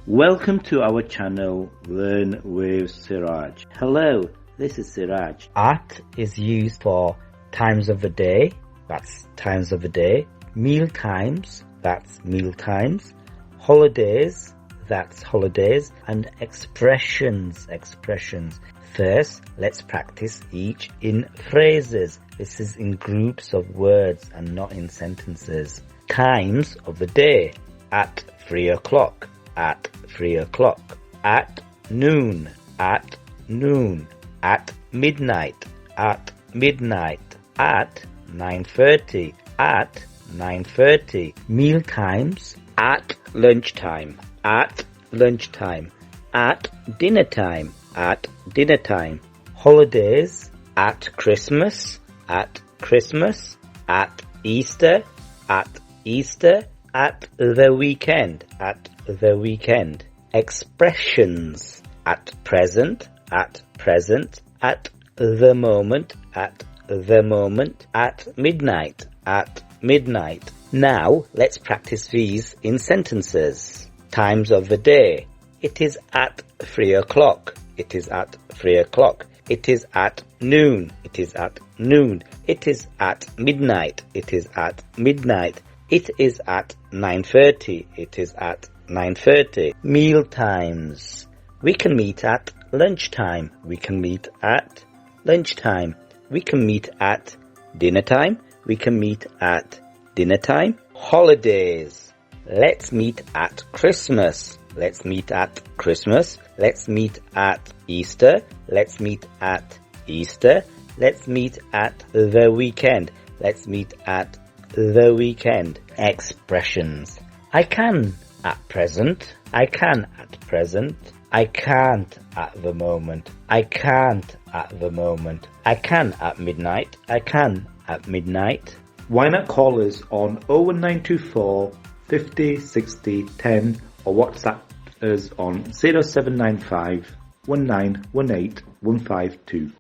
Welcome to our channel, Learn with Siraj. Hello, this is Siraj. At is used for times of the day, that's times of the day. Meal times, that's meal times. Holidays, that's holidays. And expressions. First, let's practice each in phrases. This is in groups of words and not in sentences. Times of the day. At 3 o'clock. At 3 o'clock. At noon. At noon. At midnight. At midnight. At 9:30. At 9:30. Meal times. At lunchtime. At lunchtime. At dinner time. At dinner time. Holidays. At Christmas. At Christmas. At Easter. At Easter. At the weekend. At the weekend. Expressions. At present. At present. At the moment. At the moment. At midnight. At midnight. Now let's practice these in sentences. Times of the day. It is at 3 o'clock. It is at 3 o'clock. It is at noon. It is at noon. It is at midnight. It is at midnight. It is at 9:30. It is at 9:30. Meal times. We can meet at lunchtime. We can meet at lunchtime. We can meet at dinner time. We can meet at dinner time. Holidays. Let's meet at Christmas. Let's meet at Christmas. Let's meet at Easter. Let's meet at Easter. Let's meet at the weekend. Let's meet at the weekend. Expressions. I can at present. I can at present. I can't at the moment. I can't at the moment. I can at midnight. I can at midnight. Why not call us on 01924 50 60 10 or WhatsApp us on 0795 1918 152.